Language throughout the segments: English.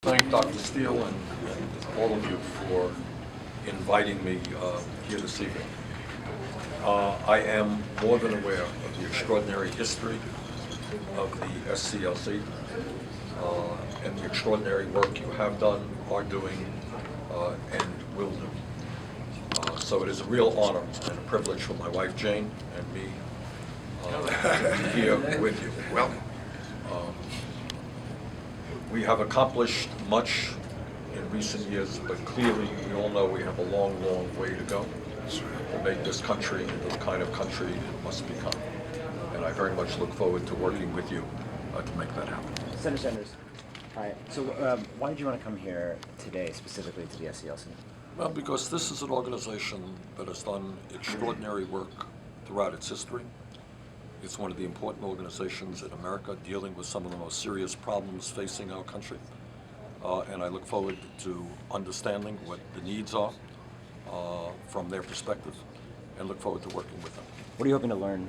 Thank Dr. Steele and all of you for inviting me here this evening. I am more than aware of the extraordinary history of the SCLC and the extraordinary work you have done, are doing, and will do. So it is a real honor and a privilege for my wife Jane and me to be here with you. Welcome. We have accomplished much in recent years, but clearly we all know we have a long, long way to go to make this country into the kind of country it must become. And I very much look forward to working with you to make that happen. Senator Sanders, hi. So why did you want to come here today, specifically to the SCLC? Well, because this is an organization that has done extraordinary work throughout its history. It's one of the important organizations in America dealing with some of the most serious problems facing our country. And I look forward to understanding what the needs are from their perspective and look forward to working with them. What are you hoping to learn?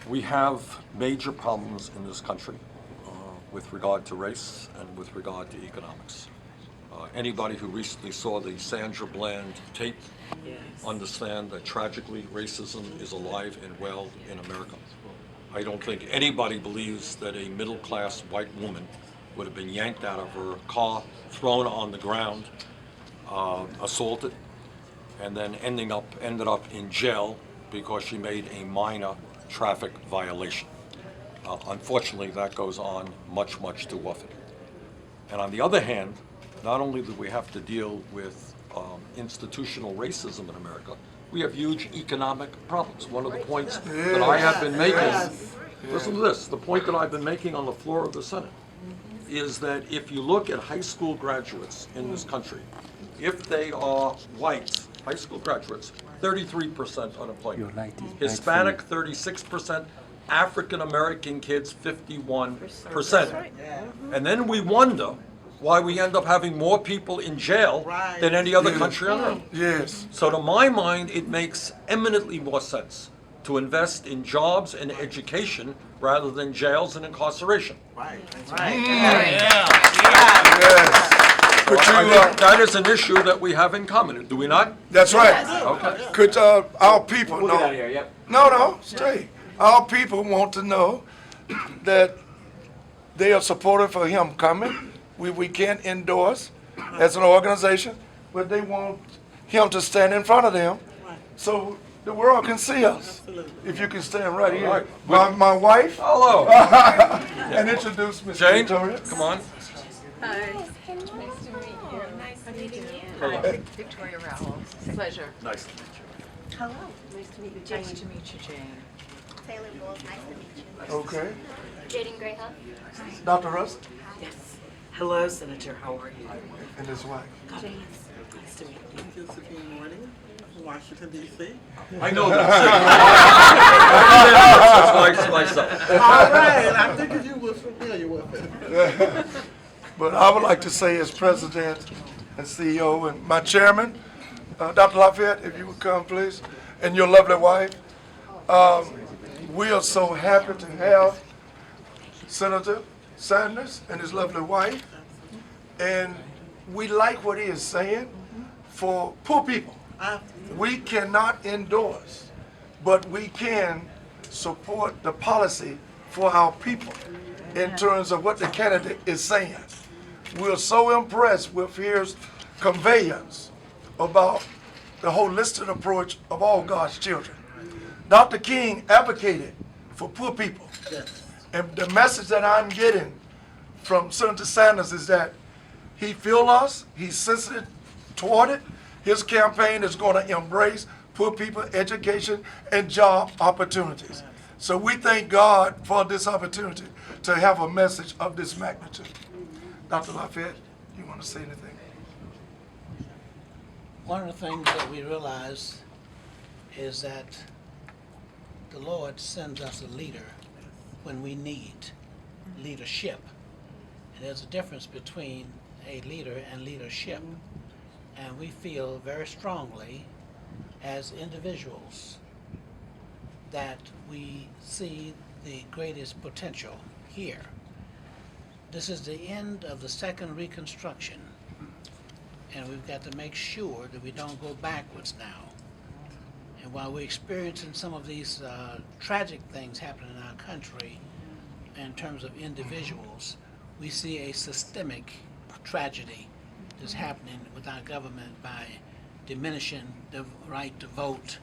We have major problems in this country with regard to race and with regard to economics. Anybody who recently saw the Sandra Bland tape understand that tragically racism is alive and well in America. I don't think anybody believes that a middle-class white woman would have been yanked out of her car, thrown on the ground, assaulted, and then ended up in jail because she made a minor traffic violation. Unfortunately, that goes on much, much too often. And on the other hand, not only do we have to deal with institutional racism in America, we have huge economic problems. One of the points that I have been making, listen to this, the point that I've been making on the floor of the Senate is that if you look at high school graduates in this country, if they are white, high school graduates, 33% unemployment. Hispanic, 36%. African American kids, 51%. And then we wonder why we end up having more people in jail than any other country on earth. Yes. So to my mind, it makes eminently more sense to invest in jobs and education rather than jails and incarceration. Yes. So I think that is an issue that we have in common, do we not? That's right. Okay. Could our people We'll know? get out of here, yep. No, stay. Our people want to know that they are supportive of him coming. We can't endorse as an organization, but they want him to stand in front of them so the world can see us. If you can stand right here. My wife. Hello. And introduce Miss Jane, Victoria. come on. Hi. Nice to meet you. Nice meeting you. Hello. Hi, Victoria Rowell. Pleasure. Nice to meet you. Hello, nice to meet you, Jane. Nice to meet you, Jane. Taylor Bulls, nice to meet you. Okay. Jaden Grayhuff. Dr. Russ Yes. Hello, Senator. How are you? and his wife. Nice to meet you. Josephine Morning, Washington, D.C. I know that. That's myself. All right, I figured you were familiar with it. But I would like to say as president and CEO and my chairman, Dr. Lafayette, if you would come please, and your lovely wife. We are so happy to have Senator Sanders and his lovely wife. And we like what he is saying for poor people. We cannot endorse, but we can support the policy for our people in terms of what the candidate is saying. We're so impressed with his conveyance about the holistic approach of all God's children. Dr. King advocated for poor people. And the message that I'm getting from Senator Sanders is that he feels us, he's sensitive toward it. His campaign is going to embrace poor people, education, and job opportunities. So we thank God for this opportunity to have a message of this magnitude. Dr. Lafayette, you want to say anything? One of the things that we realize is that the Lord sends us a leader when we need leadership. And there's a difference between a leader and leadership. And we feel very strongly as individuals that we see the greatest potential here. This is the end of the second Reconstruction, and we've got to make sure that we don't go backwards now. And while we're experiencing some of these tragic things happening in our country in terms of individuals, we see a systemic tragedy that's happening with our government by diminishing the right to vote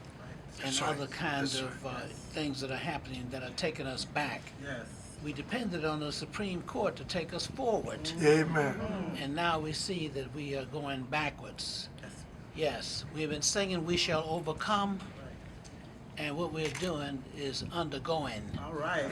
and That's right. other kinds That's of things that are happening that are taking us back. Yes. We depended on the Supreme Court to take us forward, Amen. and now we see that we are going backwards. Yes, we've been singing "We Shall Overcome," and what we're doing is undergoing. All right.